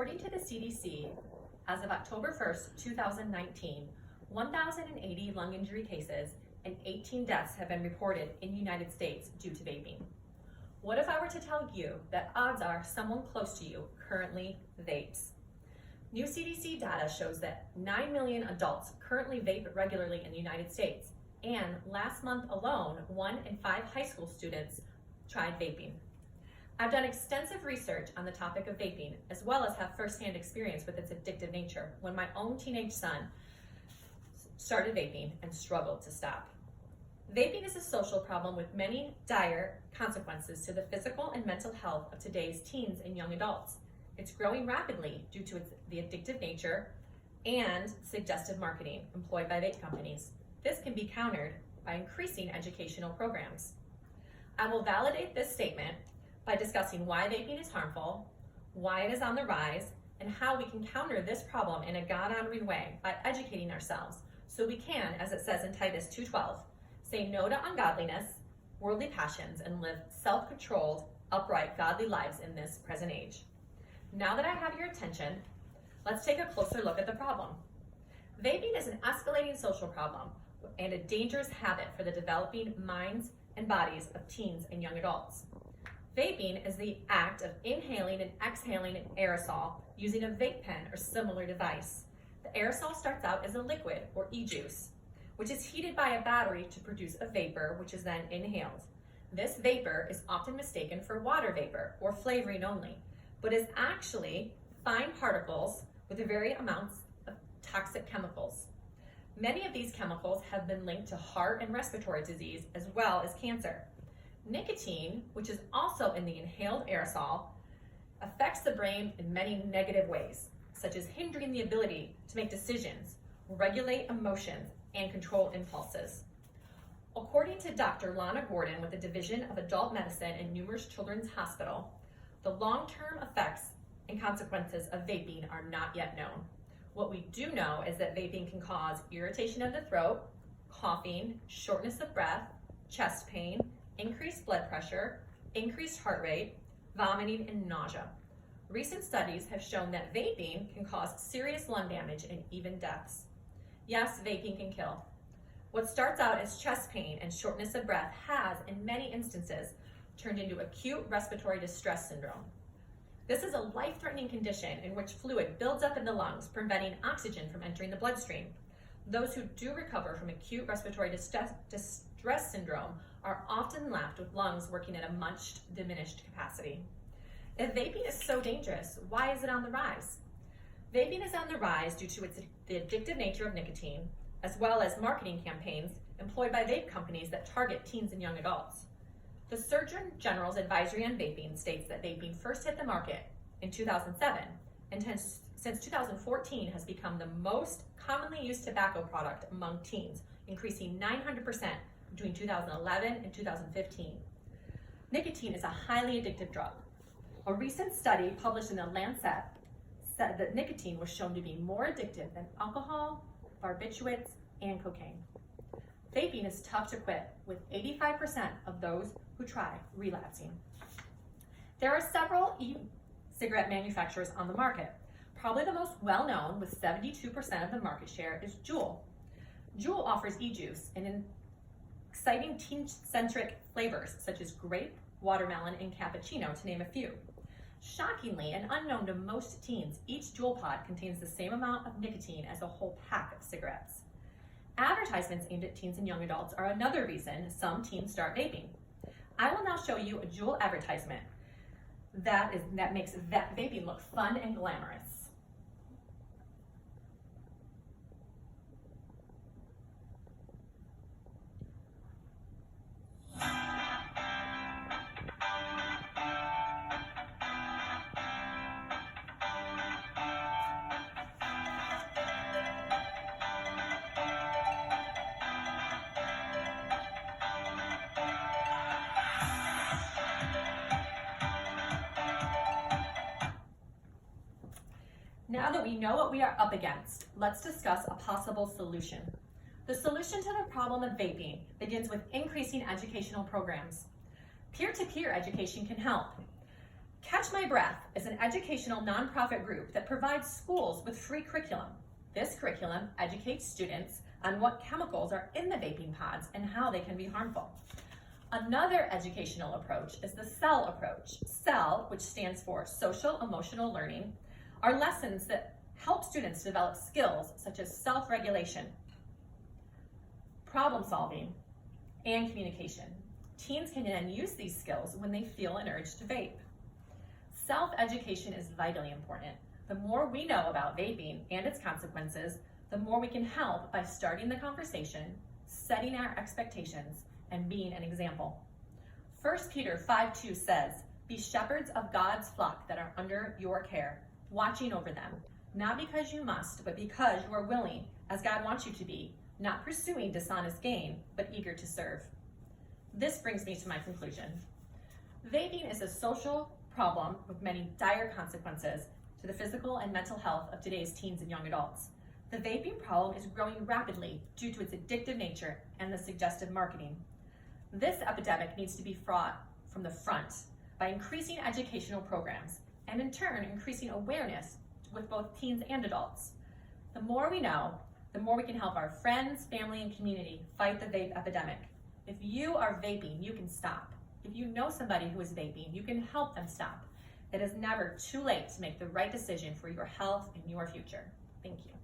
According to the CDC, as of October 1st, 2019, 1,080 lung injury cases and 18 deaths have been reported in the United States due to vaping. What if I were to tell you that odds are someone close to you currently vapes? New CDC data shows that 9 million adults currently vape regularly in the United States, and last month alone, 1 in 5 high school students tried vaping. I've done extensive research on the topic of vaping, as well as have firsthand experience with its addictive nature when my own teenage son started vaping and struggled to stop. Vaping is a social problem with many dire consequences to the physical and mental health of today's teens and young adults. It's growing rapidly due to the addictive nature and suggestive marketing employed by vape companies. This can be countered by increasing educational programs. I will validate this statement by discussing why vaping is harmful, why it is on the rise, and how we can counter this problem in a God-honoring way by educating ourselves so we can, as it says in Titus 2:12, say no to ungodliness, worldly passions, and live self-controlled, upright, godly lives in this present age. Now that I have your attention, let's take a closer look at the problem. Vaping is an escalating social problem and a dangerous habit for the developing minds and bodies of teens and young adults. Vaping is the act of inhaling and exhaling an aerosol using a vape pen or similar device. The aerosol starts out as a liquid or e-juice, which is heated by a battery to produce a vapor, which is then inhaled. This vapor is often mistaken for water vapor or flavoring only, but is actually fine particles with very amounts of toxic chemicals. Many of these chemicals have been linked to heart and respiratory disease as well as cancer. Nicotine, which is also in the inhaled aerosol, affects the brain in many negative ways, such as hindering the ability to make decisions, regulate emotions, and control impulses. According to Dr. Lana Gordon with the Division of Adult Medicine at Numerous Children's Hospital, the long-term effects and consequences of vaping are not yet known. What we do know is that vaping can cause irritation of the throat, coughing, shortness of breath, chest pain, increased blood pressure, increased heart rate, vomiting, and nausea. Recent studies have shown that vaping can cause serious lung damage and even deaths. Yes, vaping can kill. What starts out as chest pain and shortness of breath has, in many instances, turned into acute respiratory distress syndrome. This is a life-threatening condition in which fluid builds up in the lungs, preventing oxygen from entering the bloodstream. Those who do recover from acute respiratory distress syndrome are often left with lungs working at a much diminished capacity. If vaping is so dangerous, why is it on the rise? Vaping is on the rise due to the addictive nature of nicotine, as well as marketing campaigns employed by vape companies that target teens and young adults. The Surgeon General's advisory on vaping states that vaping first hit the market in 2007 and since 2014 has become the most commonly used tobacco product among teens, increasing 900% between 2011 and 2015. Nicotine is a highly addictive drug. A recent study published in the Lancet said that nicotine was shown to be more addictive than alcohol, barbiturates, and cocaine. Vaping is tough to quit, with 85% of those who try relapsing. There are several e-cigarette manufacturers on the market. Probably the most well-known, with 72% of the market share, is Juul. Juul offers e-juice in exciting teen-centric flavors such as grape, watermelon, and cappuccino, to name a few. Shockingly, and unknown to most teens, each Juul pod contains the same amount of nicotine as a whole pack of cigarettes. Advertisements aimed at teens and young adults are another reason some teens start vaping. I will now show you a Juul advertisement that makes vaping look fun and glamorous. Now that we know what we are up against, let's discuss a possible solution. The solution to the problem of vaping begins with increasing educational programs. Peer-to-peer education can help. Catch My Breath is an educational nonprofit group that provides schools with free curriculum. This curriculum educates students on what chemicals are in the vaping pods and how they can be harmful. Another educational approach is the CEL approach. CEL, which stands for Social Emotional Learning, are lessons that help students develop skills such as self-regulation, problem solving, and communication. Teens can then use these skills when they feel an urge to vape. Self-education is vitally important. The more we know about vaping and its consequences, the more we can help by starting the conversation, setting our expectations, and being an example. 1 Peter 5:2 says, "Be shepherds of God's flock that are under your care, watching over them, not because you must, but because you are willing, as God wants you to be, not pursuing dishonest gain, but eager to serve." This brings me to my conclusion. Vaping is a social problem with many dire consequences to the physical and mental health of today's teens and young adults. The vaping problem is growing rapidly due to its addictive nature and the suggestive marketing. This epidemic needs to be fought from the front by increasing educational programs and in turn increasing awareness with both teens and adults. The more we know, the more we can help our friends, family, and community fight the vape epidemic. If you are vaping, you can stop. If you know somebody who is vaping, you can help them stop. It is never too late to make the right decision for your health and your future. Thank you.